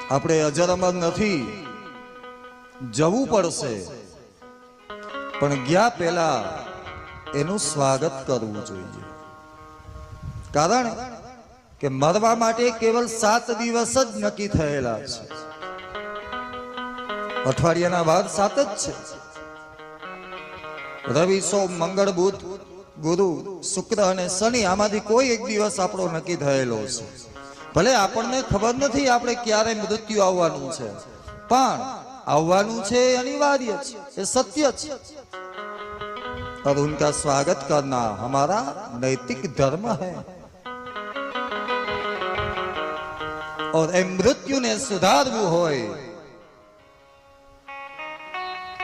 આપણે અજર અમર નથી, જવું પડશે, પણ ગયા પહેલા એનું સ્વાગત કરવું જોઈએ. કારણ કે મરવા માટે કેવલ 7 દિવસ જ નક્કી થયેલા છે. અઠવાડિયાના વાર 7 જ છે. રવિ, સોમ, મંગળ, બુધ, ગુરુ, શુક્ર અને શનિ, આમાંથી કોઈ એક દિવસ આપણો નક્કી થયેલો છે. ભલે આપણને ખબર નથી આપણે ક્યારે મૃત્યુ આવવાનું છે, પણ આવવાનું છે અનિવાર્ય છે, એ સત્ય છે. और उनका स्वागत करना हमारा नैतिक धर्म है. और ए मृत्यु ने सुधारવું હોય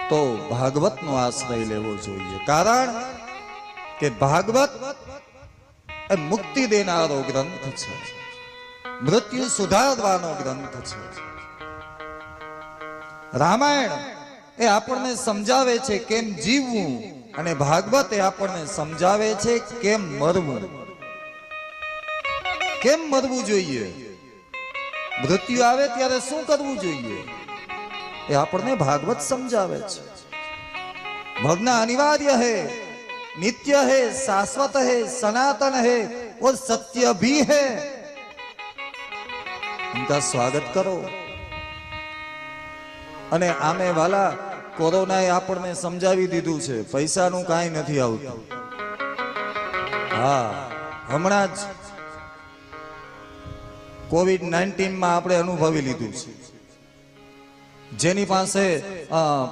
તો ભાગવત નો આશ્રય લેવો જોઈએ. કારણ કે ભાગવત એ મુક્તિ દેનારો ગ્રંથ છે, મૃત્યુ સુધારવાનો ગ્રંથ છે. રામાયણ એ આપણને સમજાવે છે કેમ જીવવું, અને ભાગવત એ આપણને સમજાવે છે કેમ મરવું. કેમ મરવું જોઈએ, મૃત્યુ આવે ત્યારે શું કરવું જોઈએ, એ આપણને ભાગવત સમજાવે છે. મરના અનિવાર્ય है, नित्य है, शाश्वत है, सनातन है और सत्य भी है. उनका स्वागत करो. અને આમે વાલા કોરોનાએ આપણને સમજાવી દીધું છે પૈસાનું કાંઈ નથી આવતું. હા, હમણાં જ કોવિડ-19 માં આપણે અનુભવી લીધું છે. જેની પાસે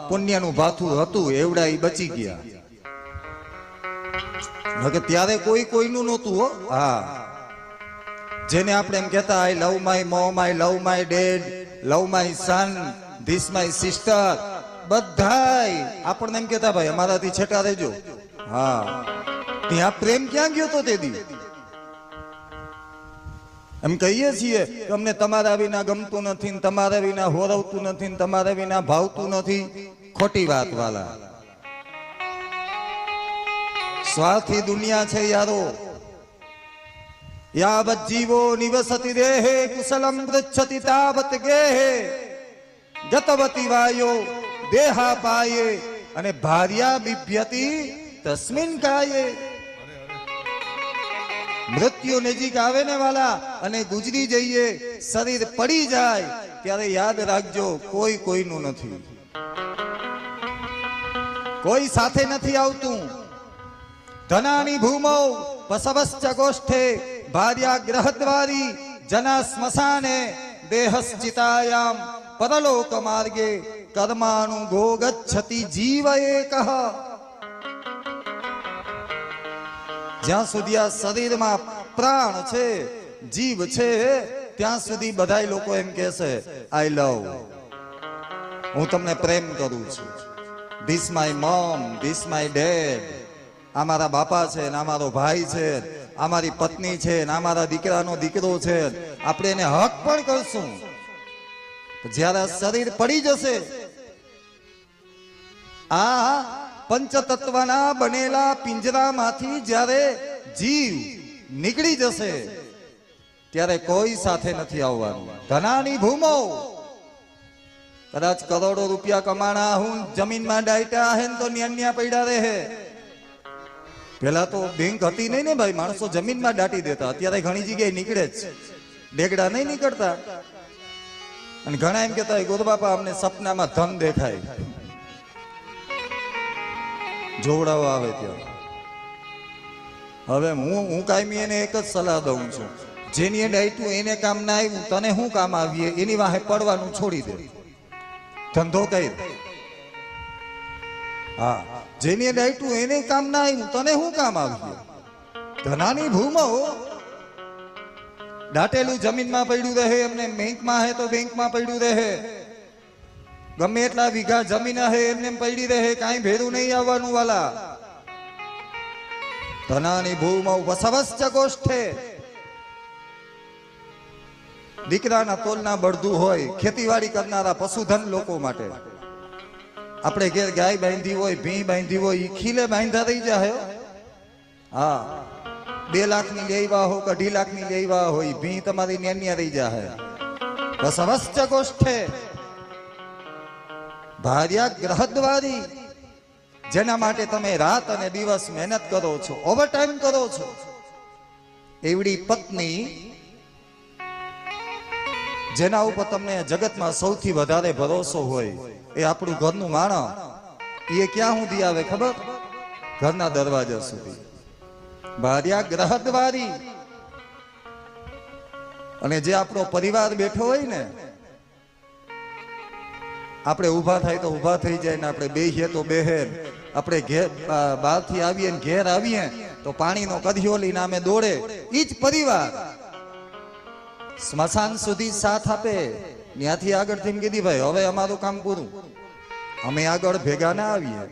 પુણ્યનું ભાથું હતું એવડા એ બચી ગયા. ત્યારે કોઈ કોઈનું નહોતું હો. હા, જેને આપણે એમ કહેતા I love my mom, I love my dad, love my son, this my sister, બધાય આપણને એમ કહેતા ભાઈ અમારાથી છેટા રહેજો. હા, ત્યાં પ્રેમ ક્યાં ગયો તો તે દી? એમ કહીએ છીએ કે અમને તમારા વિના ગમતું નથી, તમારા વિના હોરવતું નથી, તમારા વિના ભાવતું નથી. ખોટી વાત વાલા. સ્વાર્થી દુનિયા છે યારો. યાવત જીવો નિવસતિ દેહે કુશલમ ગચ્છતિ તાવત ગેહે ગતવતી વાયો દેહા પાયે અને ભાર્યા બિભ્યતિ તસ્મિન કાયે. મૃત્યુ નજીક આવે ને વાલા અને ગુજરી જઈએ, શરીર પડી જાય ત્યારે યાદ રાખજો કોઈ કોઈનું નથી, કોઈ સાથે નથી આવતું. ધનાની ભૂમો પસવશ્ચ ગોષ્ઠે ભાર્યા ગ્રહદ્વારી જના સ્મશાને દેહશ્ચિતાયામ પરલોક માર્ગે કર્માનુભો ગચ્છતિ જીવ એકઃ. જ્યાં સુધી આ શરીરમાં પ્રાણ છે, જીવ છે, ત્યાં સુધી બધાય લોકો એમ કહેશે આઈ લવ, હું તમને પ્રેમ કરું છું. This my mom, this my dad, આ મારા બાપા છે ને આ મારો ભાઈ છે, આ મારી પત્ની છે ને આ મારા દીકરાનો દીકરો છે. આપણે એને હક પણ કરશું. જ્યારે શરીર પડી જશે, આ પંચતત્વના બનેલા પિંજરામાંથી જ્યારે જીવ નીકળી જશે ત્યારે કોઈ સાથે નથી આવવાનું. ધનાની ભૂમો, કદાચ કરોડો રૂપિયા કમાણા હું જમીનમાં ડાયટા હે તો ન્યા પડ્યા રહે. પેલા તો બેંક હતી નહીં ને ભાઈ, માણસો જમીનમાં દાટી દેતા. અત્યારે ઘણી જગ્યાએ નીકળે જ, ડેગડા નહીં નીકળતા. અને ઘણા એમ કેતા ગોર બાપા અમને સપનામાં ધન દેખાય, જોવડાવો આવે ત્યાં. હવે હું કાયમી એને એક જ સલાહ દઉં છું, જેની ડાયટું એને કામ ના આવ્યું તને શું કામ આવીએ, એની વાહે પડવાનું છોડી દે, ધંધો કઈ. હા, જેની ડાયટું એને કામ ના આવ્યું તને શું કામ આવીએ. ધનાની ભૂમો, દાટેલું જમીનમાં પડ્યું રહે, એમને બેંકમાં હે તો બેંકમાં પડ્યું રહે, ગમે એટલા વીઘા જમીન હે એમને પડી રહે, કાંઈ ભેરું નહીં આવવાનું વાલા. ધનાની ભૂમો વસવશ્ચ ગોષ્ઠે, દીકરાના તોલના બળદું હોય, ખેતીવાડી કરનારા પશુધન લોકો માટે. આપણે ઘેર ગાય બાંધી હોય, ભીં બાંધી હોય, ઈ ખીલે બાંધા રહી જાય. હા, 2 લાખની લેવા હો કે 2.5 લાખની લેવા હોય, ભીં તમારી ન્યા રહી જાય. બસવશ્ચ ગોષ્ઠે ભાર્યા ગ્રહદ્વારી, જેના માટે તમે રાત અને દિવસ મહેનત કરો છો, ઓવરટાઈમ કરો છો, એવડી પત્ની જેના ઉપર તમને જગતમાં સૌથી વધારે ભરોસો હોય, એ આપણું ઘરનું માણસ, એ ક્યાં સુધી આવે ખબર? ઘરના દરવાજા સુધી. ભાર્યા ગ્રહદ્વારી. અને જે આપણો પરિવાર બેઠો હોય ને, આપણે ઊભા થાય તો ઊભા થઈ જાય ને આપણે બેહીએ તો બેહે, આપણે ઘેર બહારથી આવીએ ને ઘેર આવીએ તો પાણીનો કઢિયો લઈને અમે દોડે, ઈ જ પરિવાર સ્મશાન સુધી સાથ આપે. ત્યાંથી આગળ થઈને કીધી ભાઈ હવે અમારું કામ પૂરું, અમે આગળ ભેગા ના આવીએ.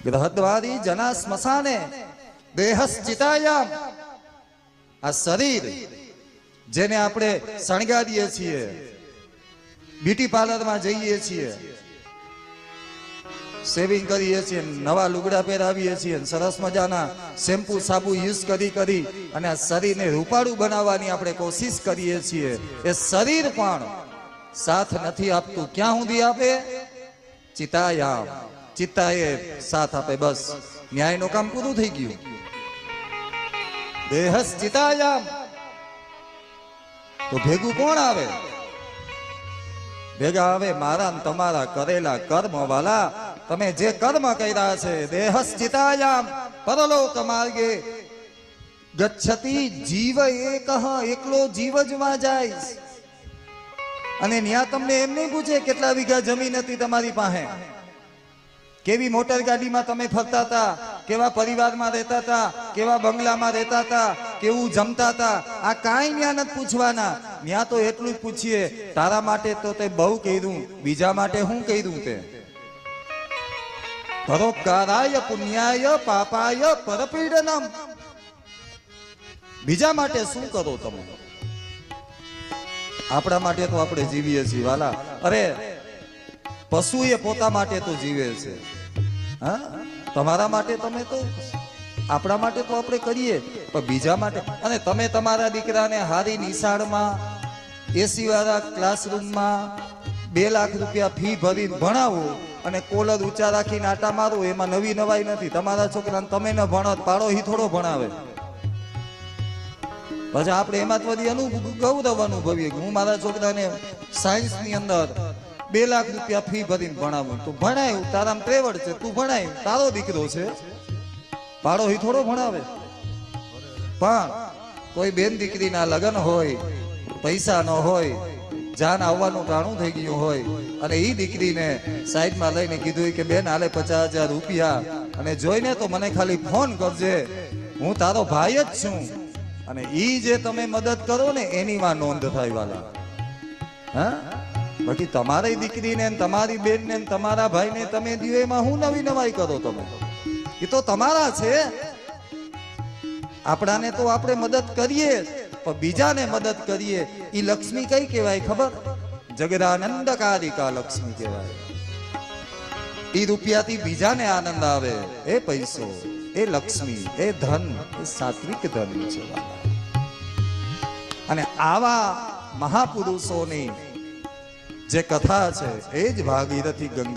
ગ્રહદ્વારી જના સ્મશાને દેહશ્ચિતાયામ. આ શરીર જેને આપણે શણગારીએ છીએ, બ્યુટી પાર્લરમાં જઈએ છીએ, સેવિંગ કરીએ છીએ, નવા લુગડા પહેરાવીએ છીએ, સરસ મજાના શેમ્પુ સાબુ યુઝ કરી અને આ શરીરને રૂપાળું બનાવવાની આપણે કોશિશ કરીએ છીએ. એ શરીર પણ સાથ નથી આપતું. ક્યાં સુધી આપે? ચિતાયામ. ચિત્તાએ સાથ આપે. બસ ન્યાયનું કામ પૂરું થઈ ગયું. દેહશ્ચિતાયામ. તો ભેગું કોણ આવે? ભેગા આવે મારા ને તમારા કરેલા કર્મ વાલા. તમે જે કર્મ કર્યા છે, દેહશ્ચિતાયામ પરલોક માર્ગે ગચ્છતિ જીવ એકઃ. એકલો જીવ જ માં જાય. અને ન્યા તમને એમ નહીં પૂછે કેટલા વીઘા જમીન હતી તમારી પાસે, કેવી મોટર ગાડીમાં તમે ફરતા હતા, કેવા પરિવારમાં રહેતા હતા, કેવા બંગલામાં રહેતા હતા, કેવું જમતા હતા. આ કાંઈ ન્યા નથી પૂછવાના. ન્યા તો એટલું જ પૂછીએ, તારા માટે તો તે બહુ કર્યું, બીજા માટે શું કર્યું તે? પરોપકારાય પુણ્યાય પાપાય પરપીડનમ. બીજા માટે શું કરો તમે? આપણા માટે તો આપણે જીવીએ છીએ વાલા. અરે પશુ એ પોતા માટે તો જીવે છે. હા, તમારા માટે તમે તો, આપણા માટે તો આપણે કરીએ, પણ બીજા માટે. અને તમે તમારા દીકરાને હારી નિશાળમાં, એસી વાળા ક્લાસરૂમમાં 2 લાખ રૂપિયા ફી ભરીને ભણાવો અને કોલર ઊંચા રાખીને આટા મારો, એમાં નવી નવાઈ નથી. તમારા છોકરાને તમે ન ભણો, પાડો હી થોડો ભણાવે. પછી આપણે એમાં વધી ગૌરવ અનુભવીએ. હું મારા છોકરાને સાયન્સની અંદર 2 લાખ રૂપિયા ફી ભરીને ભણાવું. તું ભણાયું, તારામાં ત્રેવડ છે, તું ભણાય, તારો દીકરો છે, પાડો હી થોડો ભણાવે. પણ કોઈ બેન દીકરીના લગ્ન હોય, પૈસા ન હોય, જાન આવવાનું ટાણું થઈ ગયું હોય, અને ઈ દીકરીને સાઈડમાં લઈને કીધું કે બેન હાલે 50,000 રૂપિયા, અને જોઈને તો મને ખાલી ફોન કરજે, હું તારો ભાઈ જ છું. અને ઈ જે તમે મદદ કરો ને એની માં નોંધ થાય વાલા. હા, બાકી તમારી દીકરીને, તમારી બેનને, તમારા ભાઈને તમે દિયો એમાં હું નવી નવાઈ કરો? તમે એ તો તમારા છે. આપણાને તો આપણે મદદ કરીએ, પણ બીજાને મદદ કરીએ. ઈ લક્ષ્મી કઈ કહેવાય ખબર? જગદાનંદકારિકા લક્ષ્મી કહેવાય. ઈ રૂપિયાથી બીજાને આનંદ આવે, એ પૈસો, એ લક્ષ્મી, એ ધન, એ સાત્વિક ધન છે. અને આવા મહાપુરુષોની જે કથા છે એ જ ભાગીરથી ગંગા